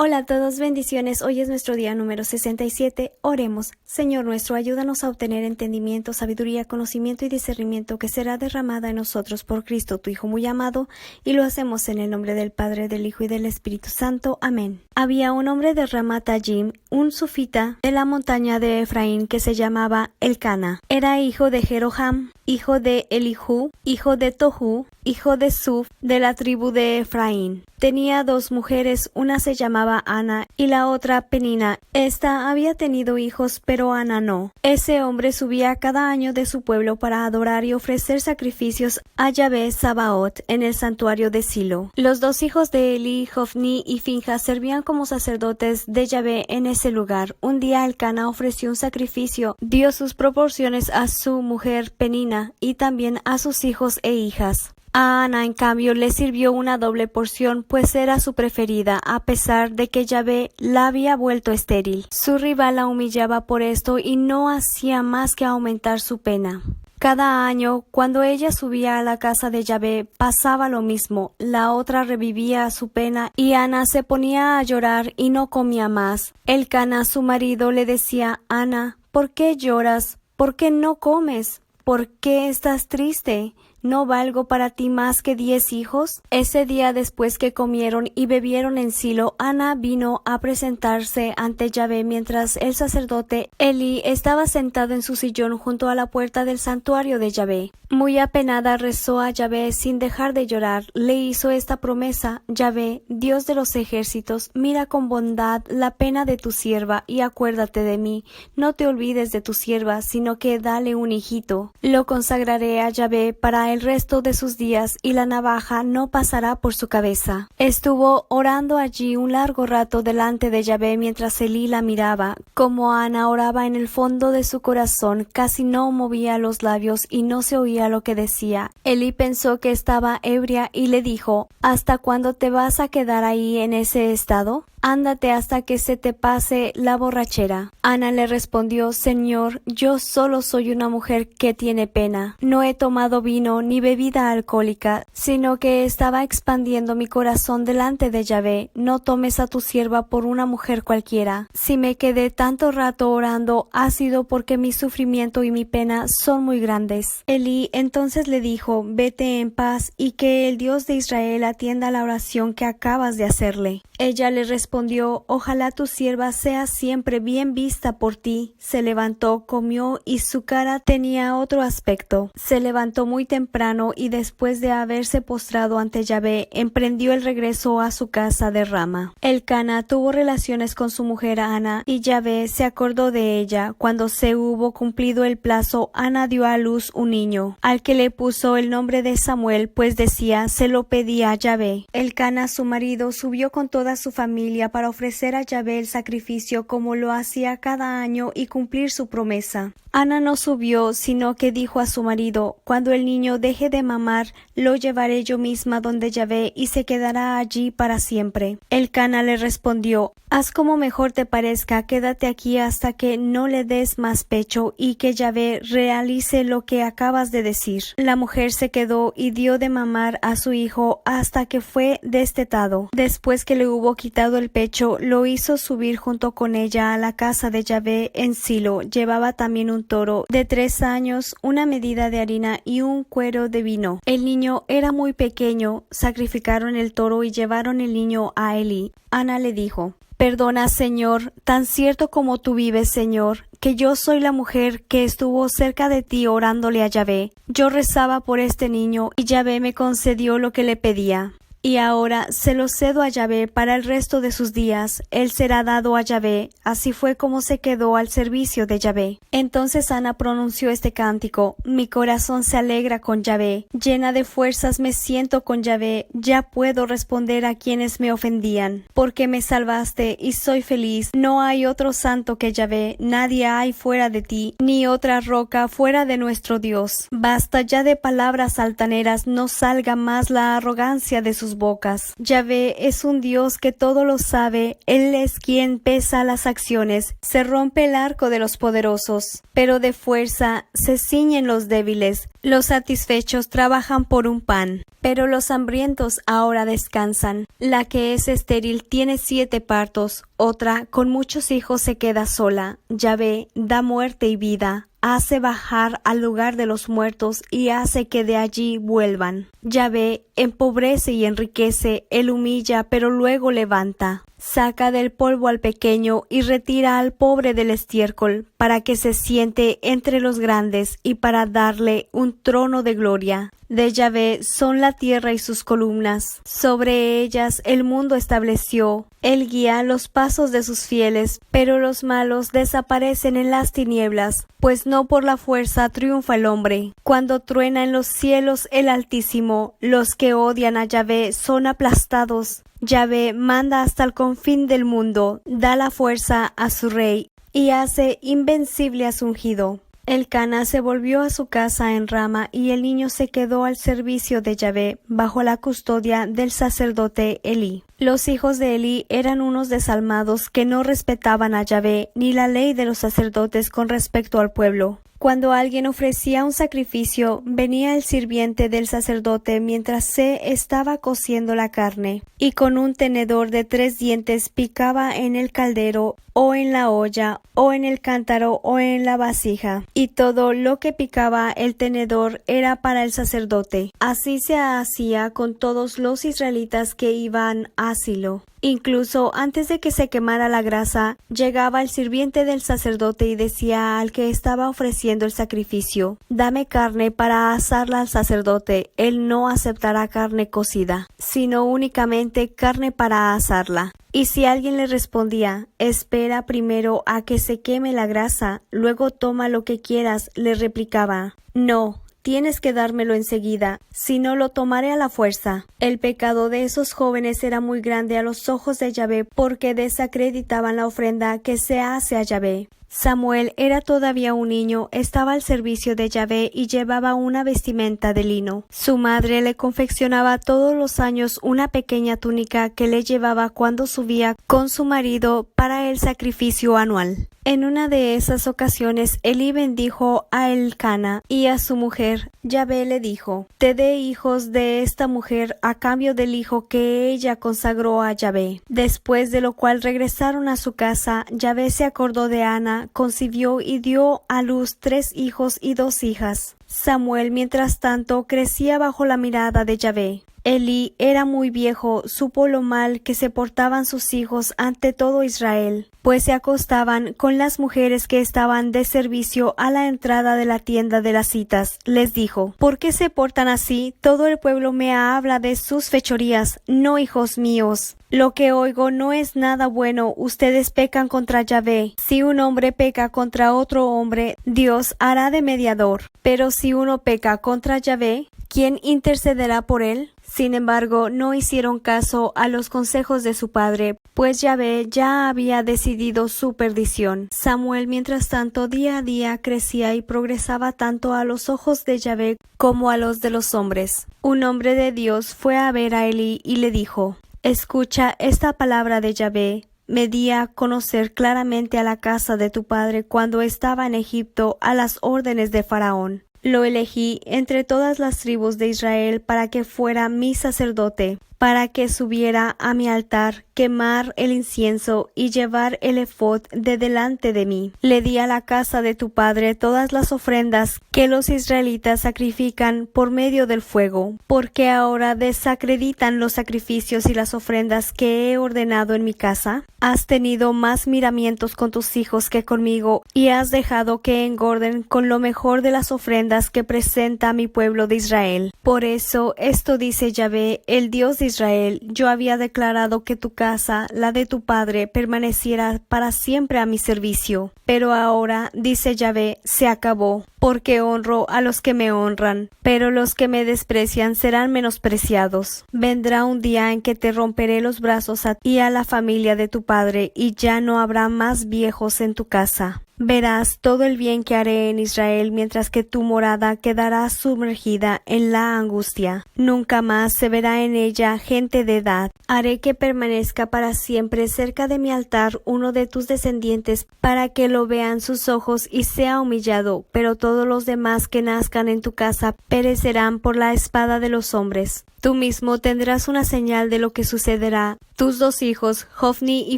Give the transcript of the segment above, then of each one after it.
Hola a todos, bendiciones. Hoy es nuestro día número 67. Oremos. Señor nuestro, ayúdanos a obtener entendimiento, sabiduría, conocimiento y discernimiento que será derramada en nosotros por Cristo, tu Hijo muy amado, y lo hacemos en el nombre del Padre, del Hijo y del Espíritu Santo. Amén. Había un hombre de Ramat-Tajim, un sufita de la montaña de Efraín que se llamaba Elcana. Era hijo de Jeroham, hijo de Elihu, hijo de Tohu, hijo de Suf, de la tribu de Efraín. Tenía dos mujeres, una se llamaba Ana y la otra Penina. Esta había tenido hijos, pero Ana no. Ese hombre subía cada año de su pueblo para adorar y ofrecer sacrificios a Yahvé Sabaoth en el santuario de Silo. Los dos hijos de Eli, Hofni y Finjas, servían como sacerdotes de Yahvé en ese lugar. Un día Elcana ofreció un sacrificio, dio sus proporciones a su mujer Penina y también a sus hijos e hijas. A Ana, en cambio, le sirvió una doble porción, pues era su preferida, a pesar de que Yahvé la había vuelto estéril. Su rival la humillaba por esto y no hacía más que aumentar su pena. Cada año, cuando ella subía a la casa de Yahvé, pasaba lo mismo. La otra revivía su pena y Ana se ponía a llorar y no comía más. Elcana, su marido, le decía: Ana, ¿por qué lloras? ¿Por qué no comes? ¿Por qué estás triste? ¿No valgo para ti más que 10 hijos? Ese día, después que comieron y bebieron en Silo, Ana vino a presentarse ante Yahvé mientras el sacerdote Eli estaba sentado en su sillón junto a la puerta del santuario de Yahvé. Muy apenada rezó a Yahvé sin dejar de llorar. Le hizo esta promesa: Yahvé, Dios de los ejércitos, mira con bondad la pena de tu sierva y acuérdate de mí. No te olvides de tu sierva, sino que dale un hijito. Lo consagraré a Yahvé para el resto de sus días y la navaja no pasará por su cabeza. Estuvo orando allí un largo rato delante de Yahvé mientras Elí la miraba. Como Ana oraba en el fondo de su corazón, casi no movía los labios y no se oía lo que decía. Elí pensó que estaba ebria y le dijo: ¿Hasta cuándo te vas a quedar ahí en ese estado? Ándate hasta que se te pase la borrachera. Ana le respondió: Señor, yo solo soy una mujer que tiene pena. No he tomado vino ni bebida alcohólica, sino que estaba expandiendo mi corazón delante de Yahvé. No tomes a tu sierva por una mujer cualquiera. Si me quedé tanto rato orando, ha sido porque mi sufrimiento y mi pena son muy grandes. Elí entonces le dijo: Vete en paz y que el Dios de Israel atienda la oración que acabas de hacerle. Ella le respondió: Ojalá tu sierva sea siempre bien vista por ti. Se levantó, comió y su cara tenía otro aspecto. Se levantó muy temprano y después de haberse postrado ante Yahvé, emprendió el regreso a su casa de Rama. Elcana tuvo relaciones con su mujer Ana y Yahvé se acordó de ella. Cuando se hubo cumplido el plazo, Ana dio a luz un niño, al que le puso el nombre de Samuel, pues decía: se lo pedía a Yahvé. Elcana, su marido, subió con toda su familia para ofrecer a Yahvé el sacrificio como lo hacía cada año y cumplir su promesa. Ana no subió, sino que dijo a su marido: Cuando el niño deje de mamar, lo llevaré yo misma donde Yahvé y se quedará allí para siempre. Elcana le respondió: Haz como mejor te parezca, quédate aquí hasta que no le des más pecho y que Yahvé realice lo que acabas de decir. La mujer se quedó y dio de mamar a su hijo hasta que fue destetado. Después que le hubo quitado el pecho, lo hizo subir junto con ella a la casa de Yahvé en Silo. Llevaba también un toro de 3 años, una medida de harina y un cuero de vino. El niño era muy pequeño. Sacrificaron el toro y llevaron el niño a Elí. Ana le dijo: Perdona, Señor, tan cierto como tú vives, Señor, que yo soy la mujer que estuvo cerca de ti orándole a Yahvé. Yo rezaba por este niño y Yahvé me concedió lo que le pedía. Y ahora se lo cedo a Yahvé para el resto de sus días. Él será dado a Yahvé. Así fue como se quedó al servicio de Yahvé. Entonces Ana pronunció este cántico: Mi corazón se alegra con Yahvé. Llena de fuerzas me siento con Yahvé. Ya puedo responder a quienes me ofendían. Porque me salvaste y soy feliz. No hay otro santo que Yahvé. Nadie hay fuera de ti, ni otra roca fuera de nuestro Dios. Basta ya de palabras altaneras. No salga más la arrogancia de sus bocas. Yahvé es un Dios que todo lo sabe. Él es quien pesa las acciones. Se rompe el arco de los poderosos, pero de fuerza se ciñen los débiles. Los satisfechos trabajan por un pan, pero los hambrientos ahora descansan. La que es estéril tiene 7 partos, otra con muchos hijos se queda sola. Yahvé da muerte y vida, hace bajar al lugar de los muertos y hace que de allí vuelvan. Yahvé empobrece y enriquece, él humilla pero luego levanta. Saca del polvo al pequeño y retira al pobre del estiércol, para que se siente entre los grandes y para darle un trono de gloria. De Yahvé son la tierra y sus columnas, sobre ellas el mundo estableció. Él guía los pasos de sus fieles, pero los malos desaparecen en las tinieblas, pues no por la fuerza triunfa el hombre. Cuando truena en los cielos el Altísimo, los que odian a Yahvé son aplastados. Yahvé manda hasta el confín del mundo, da la fuerza a su rey y hace invencible a su ungido. Elcana se volvió a su casa en Rama y el niño se quedó al servicio de Yahvé bajo la custodia del sacerdote Elí. Los hijos de Elí eran unos desalmados que no respetaban a Yahvé ni la ley de los sacerdotes con respecto al pueblo. Cuando alguien ofrecía un sacrificio, venía el sirviente del sacerdote mientras se estaba cociendo la carne, y con un tenedor de 3 dientes picaba en el caldero, o en la olla, o en el cántaro, o en la vasija, y todo lo que picaba el tenedor era para el sacerdote. Así se hacía con todos los israelitas que iban a Silo. Incluso antes de que se quemara la grasa, llegaba el sirviente del sacerdote y decía al que estaba ofreciendo el sacrificio: «Dame carne para asarla al sacerdote». Él no aceptará carne cocida, sino únicamente carne para asarla. Y si alguien le respondía: «Espera primero a que se queme la grasa, luego toma lo que quieras», le replicaba: «No, tienes que dármelo enseguida, si no lo tomaré a la fuerza». El pecado de esos jóvenes era muy grande a los ojos de Yahvé, porque desacreditaban la ofrenda que se hace a Yahvé. Samuel era todavía un niño, estaba al servicio de Yahvé y llevaba una vestimenta de lino. Su madre le confeccionaba todos los años una pequeña túnica que le llevaba cuando subía con su marido para el sacrificio anual. En una de esas ocasiones, Elí bendijo a Elcana y a su mujer. Yahvé le dijo: «Te dé hijos de esta mujer a cambio del hijo que ella consagró a Yahvé». Después de lo cual regresaron a su casa. Yahvé se acordó de Ana, concibió y dio a luz 3 hijos y 2 hijas. Samuel, mientras tanto, crecía bajo la mirada de Yahvé. Elí era muy viejo, supo lo mal que se portaban sus hijos ante todo Israel, pues se acostaban con las mujeres que estaban de servicio a la entrada de la tienda de las citas. Les dijo: «¿Por qué se portan así? Todo el pueblo me habla de sus fechorías. No, hijos míos, lo que oigo no es nada bueno. Ustedes pecan contra Yahvé. Si un hombre peca contra otro hombre, Dios hará de mediador. Pero si uno peca contra Yahvé, ¿quién intercederá por él?». Sin embargo, no hicieron caso a los consejos de su padre, pues Yahvé ya había decidido su perdición. Samuel, mientras tanto, día a día crecía y progresaba tanto a los ojos de Yahvé como a los de los hombres. Un hombre de Dios fue a ver a Elí y le dijo: «Escucha esta palabra de Yahvé. Me di a conocer claramente a la casa de tu padre cuando estaba en Egipto a las órdenes de Faraón. Lo elegí entre todas las tribus de Israel para que fuera mi sacerdote, para que subiera a mi altar, quemar el incienso y llevar el efod de delante de mí. Le di a la casa de tu padre todas las ofrendas que los israelitas sacrifican por medio del fuego. ¿Por qué ahora desacreditan los sacrificios y las ofrendas que he ordenado en mi casa? Has tenido más miramientos con tus hijos que conmigo, y has dejado que engorden con lo mejor de las ofrendas que presenta mi pueblo de Israel. Por eso, esto dice Yahvé, el Dios de Israel: yo había declarado que tu casa, la de tu padre, permaneciera para siempre a mi servicio. Pero ahora, dice Yahvé, se acabó, porque honro a los que me honran, pero los que me desprecian serán menospreciados. Vendrá un día en que te romperé los brazos a ti y a la familia de tu padre, y ya no habrá más viejos en tu casa. Verás todo el bien que haré en Israel, mientras que tu morada quedará sumergida en la angustia. Nunca más se verá en ella gente de edad. Haré que permanezca para siempre cerca de mi altar uno de tus descendientes, para que lo vean sus ojos y sea humillado, pero todos los demás que nazcan en tu casa perecerán por la espada de los hombres. Tú mismo tendrás una señal de lo que sucederá. Tus 2 hijos, Hofni y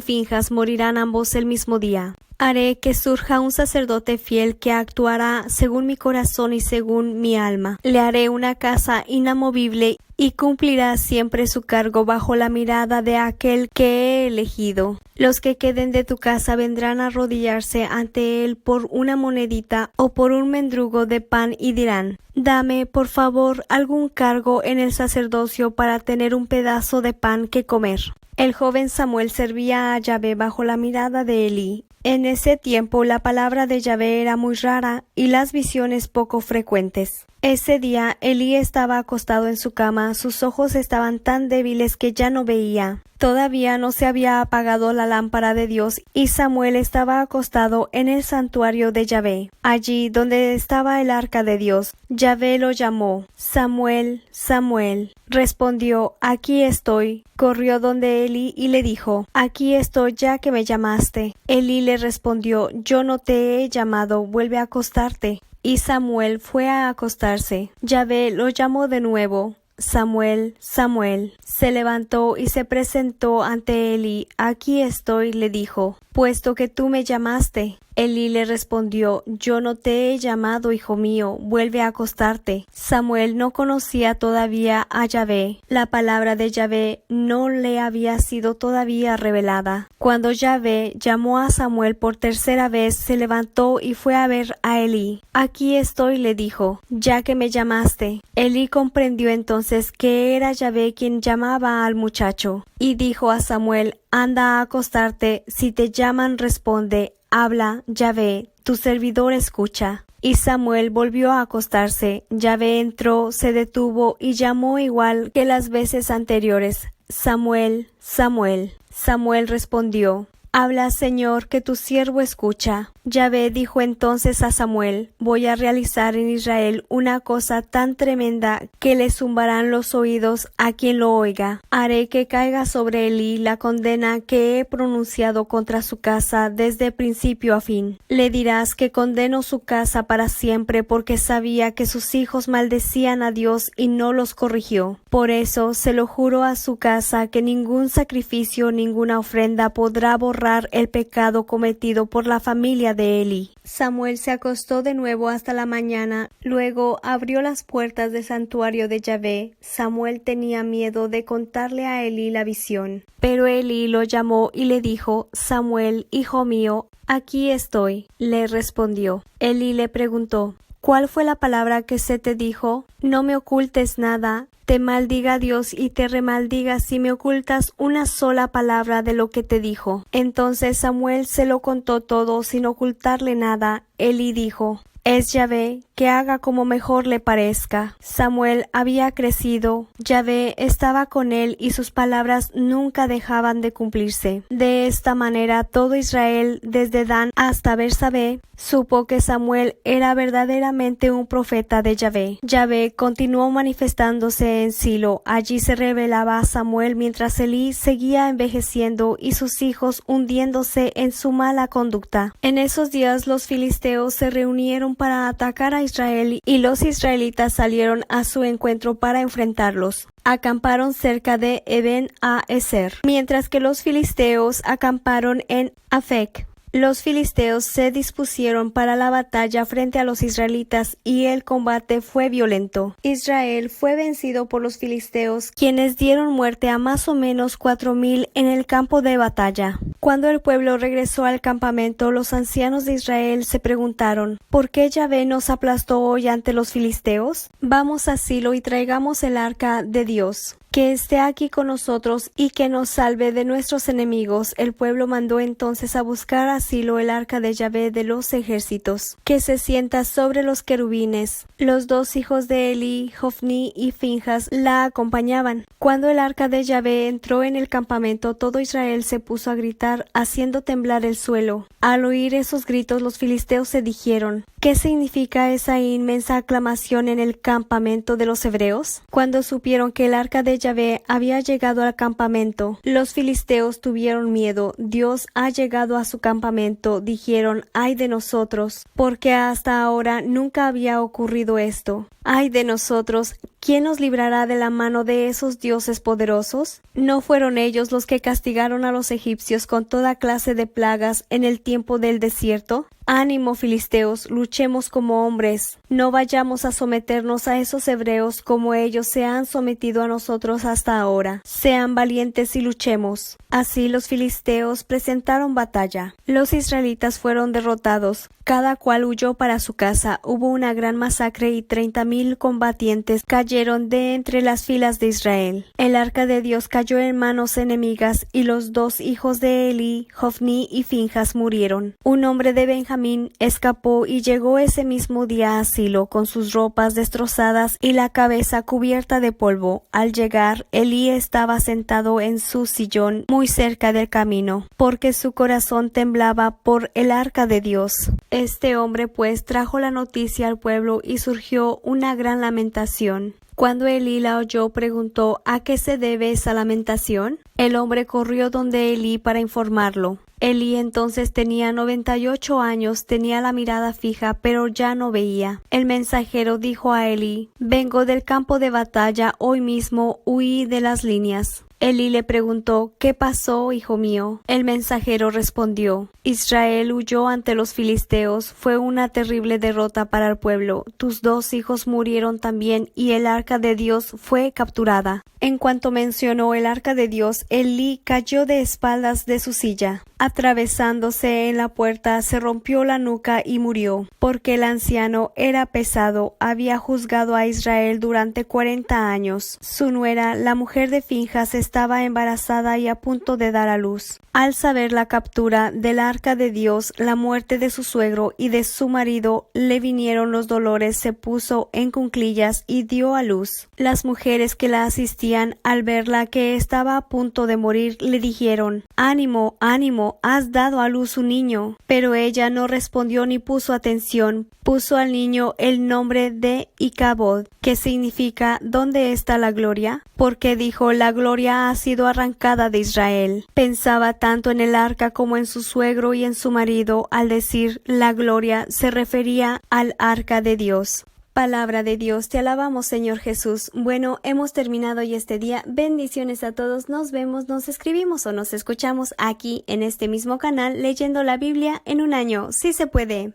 Finjas, morirán ambos el mismo día. Haré que surja un sacerdote fiel que actuará según mi corazón y según mi alma. Le haré una casa inamovible y cumplirá siempre su cargo bajo la mirada de aquel que he elegido. Los que queden de tu casa vendrán a arrodillarse ante él por una monedita o por un mendrugo de pan y dirán: dame, por favor, algún cargo en el sacerdocio para tener un pedazo de pan que comer. El joven Samuel servía a Yahvé bajo la mirada de Elí. En ese tiempo la palabra de Yahvé era muy rara y las visiones poco frecuentes. Ese día Elí estaba acostado en su cama, sus ojos estaban tan débiles que ya no veía. Todavía no se había apagado la lámpara de Dios y Samuel estaba acostado en el santuario de Yahvé, allí donde estaba el arca de Dios. Yahvé lo llamó: Samuel, Samuel. Respondió: aquí estoy. Corrió donde Elí y le dijo: aquí estoy ya que me llamaste. Elí le respondió: yo no te he llamado, vuelve a acostarte. Y Samuel fue a acostarse. Yahvé lo llamó de nuevo: Samuel, Samuel. Se levantó y se presentó ante Elí. Aquí estoy, le dijo, puesto que tú me llamaste. Elí le respondió: yo no te he llamado, hijo mío, vuelve a acostarte. Samuel no conocía todavía a Yahvé. La palabra de Yahvé no le había sido todavía revelada. Cuando Yahvé llamó a Samuel por tercera vez, se levantó y fue a ver a Elí. Aquí estoy, le dijo, ya que me llamaste. Elí comprendió entonces que era Yahvé quien llamaba al muchacho, y dijo a Samuel: anda a acostarte, si te llaman responde: habla, Yahvé, tu servidor escucha. Y Samuel volvió a acostarse. Yahvé entró, se detuvo y llamó igual que las veces anteriores: Samuel, Samuel. Samuel respondió: habla, Señor, que tu siervo escucha. Yahvé dijo entonces a Samuel: voy a realizar en Israel una cosa tan tremenda que le zumbarán los oídos a quien lo oiga. Haré que caiga sobre Elí la condena que he pronunciado contra su casa desde principio a fin. Le dirás que condeno su casa para siempre porque sabía que sus hijos maldecían a Dios y no los corrigió. Por eso se lo juro a su casa que ningún sacrificio, ninguna ofrenda podrá borrar el pecado cometido por la familia de Elí. Samuel se acostó de nuevo hasta la mañana, luego abrió las puertas del santuario de Yahvé. Samuel tenía miedo de contarle a Elí la visión, pero Elí lo llamó y le dijo: Samuel, hijo mío, aquí estoy. Le respondió. Elí le preguntó: ¿cuál fue la palabra que se te dijo? No me ocultes nada. Te maldiga Dios y te remaldiga si me ocultas una sola palabra de lo que te dijo. Entonces Samuel se lo contó todo sin ocultarle nada. Elí dijo: es Yahvé, que haga como mejor le parezca. Samuel había crecido, Yahvé estaba con él y sus palabras nunca dejaban de cumplirse. De esta manera todo Israel, desde Dan hasta Bersabé, supo que Samuel era verdaderamente un profeta de Yahvé. Yahvé continuó manifestándose en Silo. Allí se revelaba a Samuel mientras Elí seguía envejeciendo y sus hijos hundiéndose en su mala conducta. En esos días los filisteos se reunieron para atacar a Israel y los israelitas salieron a su encuentro para enfrentarlos. Acamparon cerca de Eben a Ezer, mientras que los filisteos acamparon en Afec. Los filisteos se dispusieron para la batalla frente a los israelitas y el combate fue violento. Israel fue vencido por los filisteos, quienes dieron muerte a más o menos 4,000 en el campo de batalla. Cuando el pueblo regresó al campamento, los ancianos de Israel se preguntaron: ¿por qué Yahvé nos aplastó hoy ante los filisteos? Vamos a Silo y traigamos el arca de Dios. que esté aquí con nosotros y que nos salve de nuestros enemigos. El pueblo mandó entonces a buscar a Silo el arca de Yahvé de los ejércitos, que se sienta sobre los querubines. Los dos hijos de Elí, Hofni y Finjas, la acompañaban. Cuando el arca de Yahvé entró en el campamento, todo Israel se puso a gritar, haciendo temblar el suelo. Al oír esos gritos, los filisteos se dijeron: ¿qué significa esa inmensa aclamación en el campamento de los hebreos? Cuando supieron que el arca de Yahvé había llegado al campamento, los filisteos tuvieron miedo. Dios ha llegado a su campamento, dijeron: ¡ay de nosotros! Porque hasta ahora nunca había ocurrido esto. ¡Ay de nosotros! ¿Quién nos librará de la mano de esos dioses poderosos? ¿No fueron ellos los que castigaron a los egipcios con toda clase de plagas en el tiempo del desierto? Ánimo, filisteos, luchemos como hombres. No vayamos a someternos a esos hebreos como ellos se han sometido a nosotros hasta ahora. Sean valientes y luchemos. Así los filisteos presentaron batalla. Los israelitas fueron derrotados. Cada cual huyó para su casa. Hubo una gran masacre y 30,000 combatientes cayeron de entre las filas de Israel. El arca de Dios cayó en manos enemigas y los dos hijos de Elí, Hofni y Finjas, murieron. Un hombre de Benjamín escapó y llegó ese mismo día a Silo con sus ropas destrozadas y la cabeza cubierta de polvo. Al llegar, Elí estaba sentado en su sillón muy cerca del camino, porque su corazón temblaba por el arca de Dios. Este hombre pues trajo la noticia al pueblo y surgió una gran lamentación. Cuando Elí la oyó, preguntó: ¿a qué se debe esa lamentación? El hombre corrió donde Elí para informarlo. Elí entonces tenía 98 años, tenía la mirada fija, pero ya no veía. El mensajero dijo a Elí: vengo del campo de batalla, hoy mismo huí de las líneas. Elí le preguntó: ¿qué pasó, hijo mío? El mensajero respondió: Israel huyó ante los filisteos, fue una terrible derrota para el pueblo. Tus dos hijos murieron también y el arca de Dios fue capturada. En cuanto mencionó el arca de Dios, Elí cayó de espaldas de su silla. Atravesándose en la puerta, se rompió la nuca y murió, porque el anciano era pesado, había juzgado a Israel durante 40 años. Su nuera, la mujer de Finjas, estaba embarazada y a punto de dar a luz. Al saber la captura del arca de Dios, la muerte de su suegro y de su marido, le vinieron los dolores, se puso en cuclillas y dio a luz. Las mujeres que la asistían, al verla que estaba a punto de morir, le dijeron: ánimo, ánimo, has dado a luz un niño. Pero ella no respondió ni puso atención. Puso al niño el nombre de Icabod, que significa ¿dónde está la gloria? Porque dijo: la gloria ha sido arrancada de Israel. Pensaba tanto en el arca como en su suegro y en su marido. Al decir la gloria, se refería al arca de Dios. Palabra de Dios, te alabamos, Señor Jesús. Bueno, hemos terminado hoy este día. Bendiciones a todos. Nos vemos, nos escribimos o nos escuchamos aquí en este mismo canal leyendo la Biblia en un año. Sí se puede.